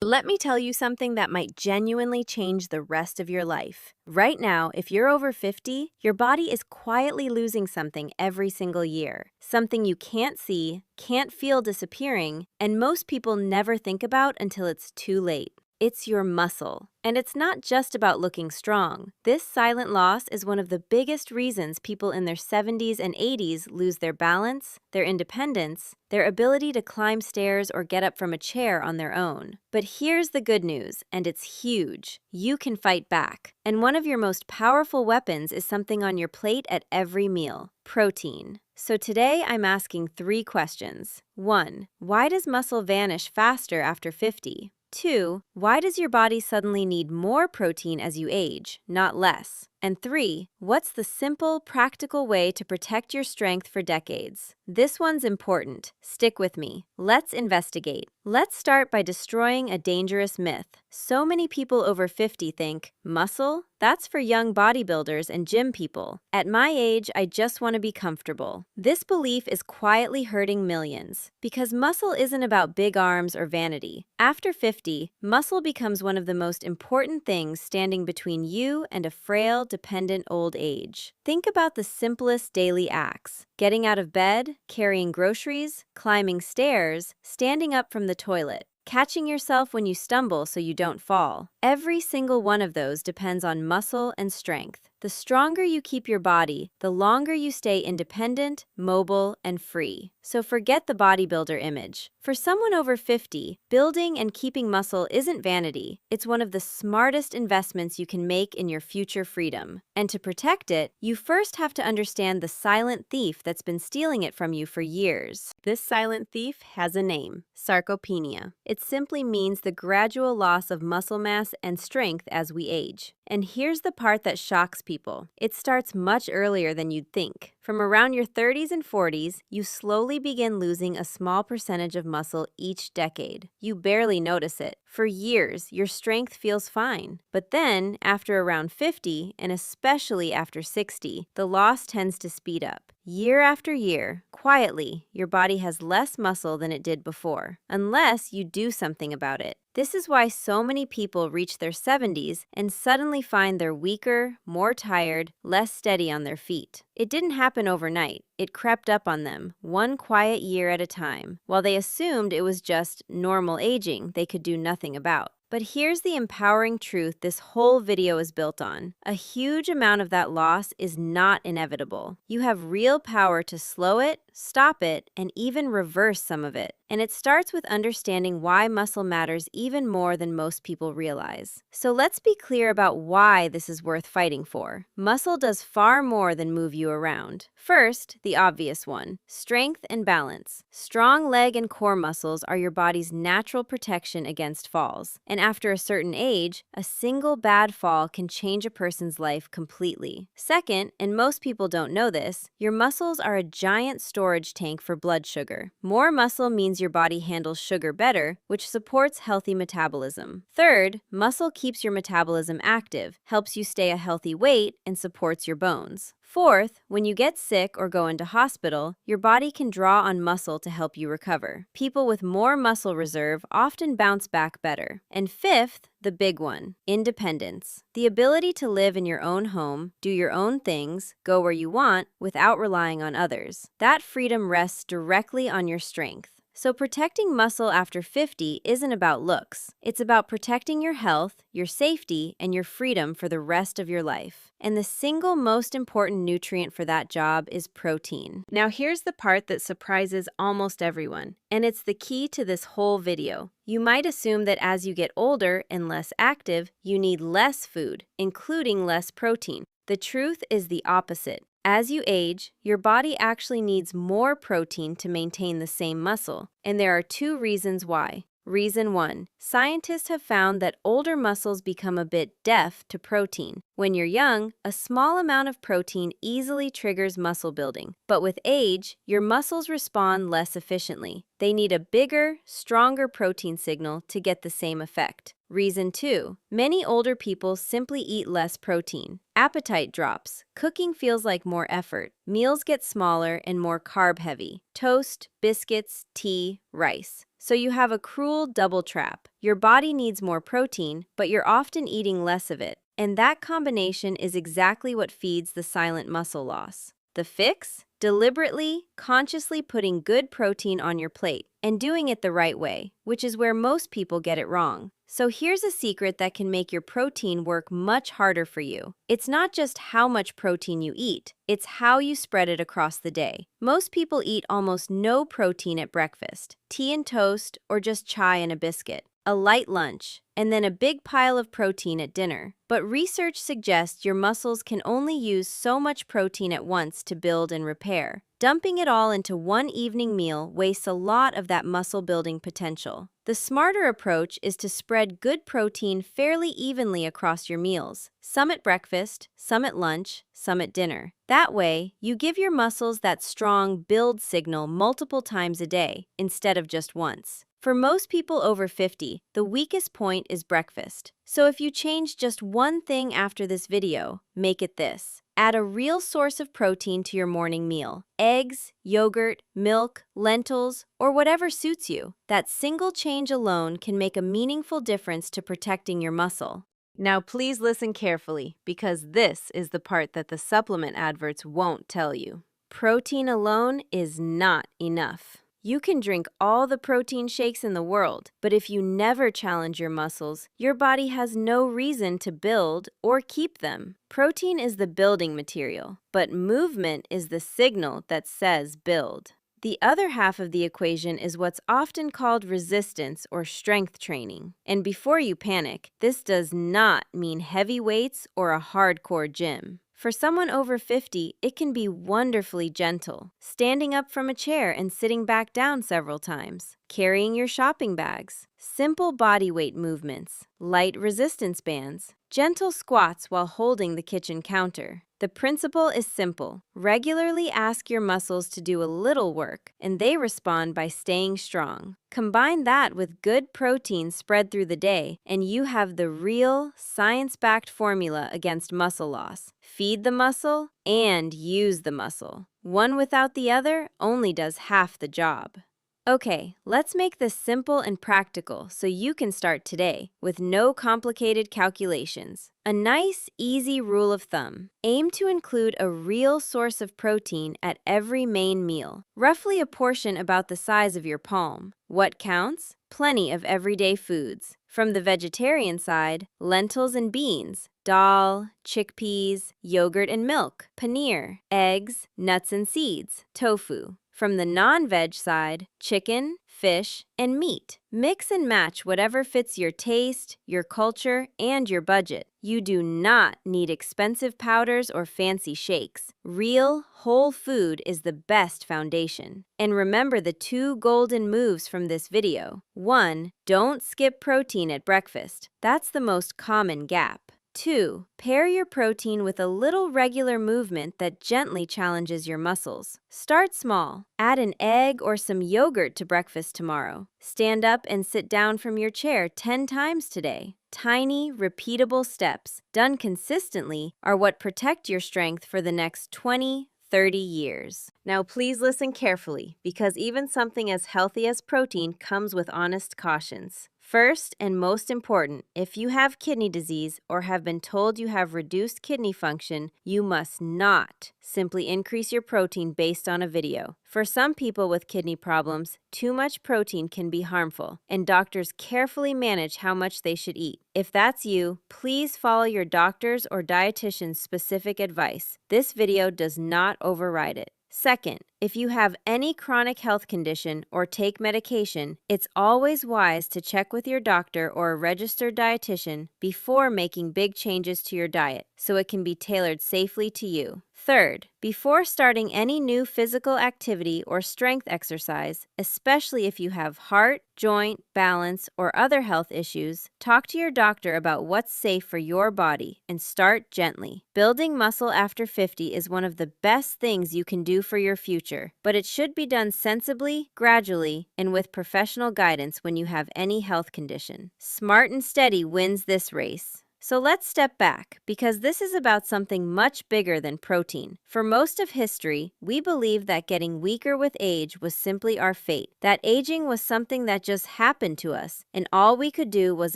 Let me tell you something that might genuinely change the rest of your life. Right now, if you're over 50, your body is quietly losing something every single year. Something you can't see, can't feel disappearing, and most people never think about until it's too late. It's your muscle. And it's not just about looking strong. This silent loss is one of the biggest reasons people in their 70s and 80s lose their balance, their independence, their ability to climb stairs or get up from a chair on their own. But here's the good news, and it's huge. You can fight back. And one of your most powerful weapons is something on your plate at every meal: protein. So today I'm asking 3 questions. 1. Why does muscle vanish faster after 50? 2. Why does your body suddenly need more protein as you age, not less? And 3. What's the simple, practical way to protect your strength for decades? This one's important. Stick with me. Let's investigate. Let's start by destroying a dangerous myth. So many people over 50 think, muscle? That's for young bodybuilders and gym people. At my age, I just want to be comfortable. This belief is quietly hurting millions, because muscle isn't about big arms or vanity. After 50, muscle becomes one of the most important things standing between you and a frail, dependent old age. Think about the simplest daily acts: getting out of bed, carrying groceries, climbing stairs, standing up from the toilet, catching yourself when you stumble so you don't fall. Every single one of those depends on muscle and strength. The stronger you keep your body, the longer you stay independent, mobile, and free. So forget the bodybuilder image. For someone over 50, building and keeping muscle isn't vanity. It's one of the smartest investments you can make in your future freedom. And to protect it, you first have to understand the silent thief that's been stealing it from you for years. This silent thief has a name: sarcopenia. It simply means the gradual loss of muscle mass and strength as we age. And here's the part that shocks people. It starts much earlier than you'd think. From around your 30s and 40s, you slowly begin losing a small percentage of muscle each decade. You barely notice it. For years, your strength feels fine. But then, after around 50, and especially after 60, the loss tends to speed up. Year after year, quietly, your body has less muscle than it did before, unless you do something about it. This is why so many people reach their 70s and suddenly find they're weaker, more tired, less steady on their feet. It didn't happen overnight. It crept up on them, one quiet year at a time, while they assumed it was just normal aging they could do nothing about. But here's the empowering truth this whole video is built on. A huge amount of that loss is not inevitable. You have real power to slow it, stop it, and even reverse some of it. And it starts with understanding why muscle matters even more than most people realize. So let's be clear about why this is worth fighting for. Muscle does far more than move you around. First, the obvious one: strength and balance. Strong leg and core muscles are your body's natural protection against falls. And after a certain age, a single bad fall can change a person's life completely. Second, and most people don't know this, your muscles are a giant storage tank for blood sugar. More muscle means your body handles sugar better, which supports healthy metabolism. Third, muscle keeps your metabolism active, helps you stay a healthy weight, and supports your bones. Fourth, when you get sick or go into hospital, your body can draw on muscle to help you recover. People with more muscle reserve often bounce back better. And fifth, the big one: independence. The ability to live in your own home, do your own things, go where you want without relying on others. That freedom rests directly on your strength. So protecting muscle after 50 isn't about looks. It's about protecting your health, your safety, and your freedom for the rest of your life. And the single most important nutrient for that job is protein. Now here's the part that surprises almost everyone, and it's the key to this whole video. You might assume that as you get older and less active, you need less food, including less protein. The truth is the opposite. As you age, your body actually needs more protein to maintain the same muscle, and there are 2 reasons why. Reason 1. Scientists have found that older muscles become a bit deaf to protein. When you're young, a small amount of protein easily triggers muscle building. But with age, your muscles respond less efficiently. They need a bigger, stronger protein signal to get the same effect. Reason 2. Many older people simply eat less protein. Appetite drops. Cooking feels like more effort. Meals get smaller and more carb-heavy: toast, biscuits, tea, rice. So you have a cruel double trap. Your body needs more protein, but you're often eating less of it. And that combination is exactly what feeds the silent muscle loss. The fix? Deliberately, consciously putting good protein on your plate and doing it the right way, which is where most people get it wrong. So here's a secret that can make your protein work much harder for you. It's not just how much protein you eat, it's how you spread it across the day. Most people eat almost no protein at breakfast, tea and toast, or just chai and a biscuit, a light lunch, and then a big pile of protein at dinner. But research suggests your muscles can only use so much protein at once to build and repair. Dumping it all into one evening meal wastes a lot of that muscle-building potential. The smarter approach is to spread good protein fairly evenly across your meals, some at breakfast, some at lunch, some at dinner. That way, you give your muscles that strong build signal multiple times a day instead of just once. For most people over 50, the weakest point is breakfast. So if you change just one thing after this video, make it this. Add a real source of protein to your morning meal. Eggs, yogurt, milk, lentils, or whatever suits you. That single change alone can make a meaningful difference to protecting your muscle. Now please listen carefully, because this is the part that the supplement adverts won't tell you. Protein alone is not enough. You can drink all the protein shakes in the world, but if you never challenge your muscles, your body has no reason to build or keep them. Protein is the building material, but movement is the signal that says build. The other half of the equation is what's often called resistance or strength training. And before you panic, this does not mean heavy weights or a hardcore gym. For someone over 50, it can be wonderfully gentle, standing up from a chair and sitting back down several times, carrying your shopping bags, simple body weight movements, light resistance bands, gentle squats while holding the kitchen counter. The principle is simple. Regularly ask your muscles to do a little work, and they respond by staying strong. Combine that with good protein spread through the day, and you have the real, science-backed formula against muscle loss. Feed the muscle and use the muscle. One without the other only does half the job. Okay, let's make this simple and practical so you can start today with no complicated calculations. A nice, easy rule of thumb. Aim to include a real source of protein at every main meal, roughly a portion about the size of your palm. What counts? Plenty of everyday foods. From the vegetarian side, lentils and beans, dal, chickpeas, yogurt and milk, paneer, eggs, nuts and seeds, tofu. From the non-veg side, chicken, fish, and meat. Mix and match whatever fits your taste, your culture, and your budget. You do not need expensive powders or fancy shakes. Real, whole food is the best foundation. And remember the two golden moves from this video. 1. Don't skip protein at breakfast. That's the most common gap. 2. Pair your protein with a little regular movement that gently challenges your muscles. Start small. Add an egg or some yogurt to breakfast tomorrow. Stand up and sit down from your chair 10 times today. Tiny, repeatable steps, done consistently, are what protect your strength for the next 20-30 years. Now please listen carefully, because even something as healthy as protein comes with honest cautions. First and most important, if you have kidney disease or have been told you have reduced kidney function, you must not simply increase your protein based on a video. For some people with kidney problems, too much protein can be harmful, and doctors carefully manage how much they should eat. If that's you, please follow your doctor's or dietitian's specific advice. This video does not override it. Second, if you have any chronic health condition or take medication, it's always wise to check with your doctor or a registered dietitian before making big changes to your diet, so it can be tailored safely to you. Third, before starting any new physical activity or strength exercise, especially if you have heart, joint, balance, or other health issues, talk to your doctor about what's safe for your body and start gently. Building muscle after 50 is one of the best things you can do for your future, but it should be done sensibly, gradually, and with professional guidance when you have any health condition. Smart and steady wins this race. So let's step back, because this is about something much bigger than protein. For most of history, we believed that getting weaker with age was simply our fate, that aging was something that just happened to us, and all we could do was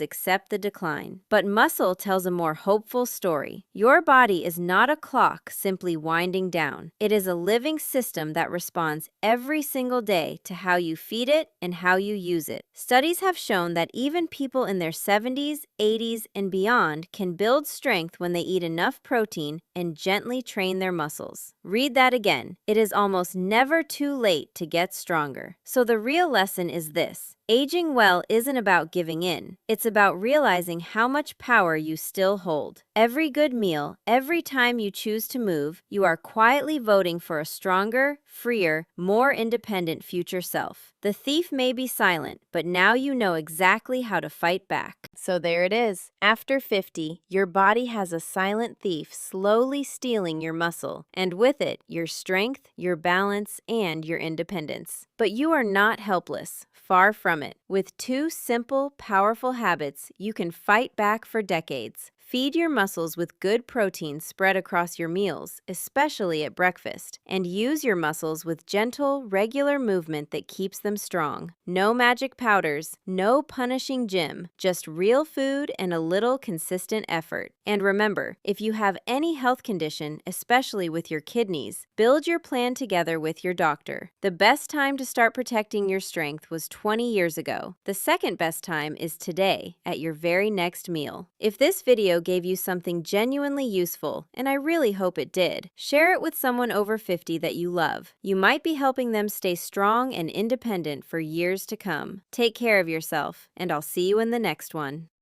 accept the decline. But muscle tells a more hopeful story. Your body is not a clock simply winding down. It is a living system that responds every single day to how you feed it and how you use it. Studies have shown that even people in their 70s, 80s, and beyond can build strength when they eat enough protein and gently train their muscles. Read that again. It is almost never too late to get stronger. So the real lesson is this: aging well isn't about giving in. It's about realizing how much power you still hold. Every good meal, every time you choose to move, you are quietly voting for a stronger, freer, more independent future self. The thief may be silent, but now you know exactly how to fight back. So there it is. After 50, your body has a silent thief slowly stealing your muscle, and with it, your strength, your balance, and your independence. But you are not helpless. Far from it. With two simple, powerful habits, you can fight back for decades. Feed your muscles with good protein spread across your meals, especially at breakfast, and use your muscles with gentle, regular movement that keeps them strong. No magic powders, no punishing gym, just real food and a little consistent effort. And remember, if you have any health condition, especially with your kidneys, build your plan together with your doctor. The best time to start protecting your strength was 20 years ago. The second best time is today, at your very next meal. If this video gave you something genuinely useful, and I really hope it did, share it with someone over 50 that you love. You might be helping them stay strong and independent for years to come. Take care of yourself, and I'll see you in the next one.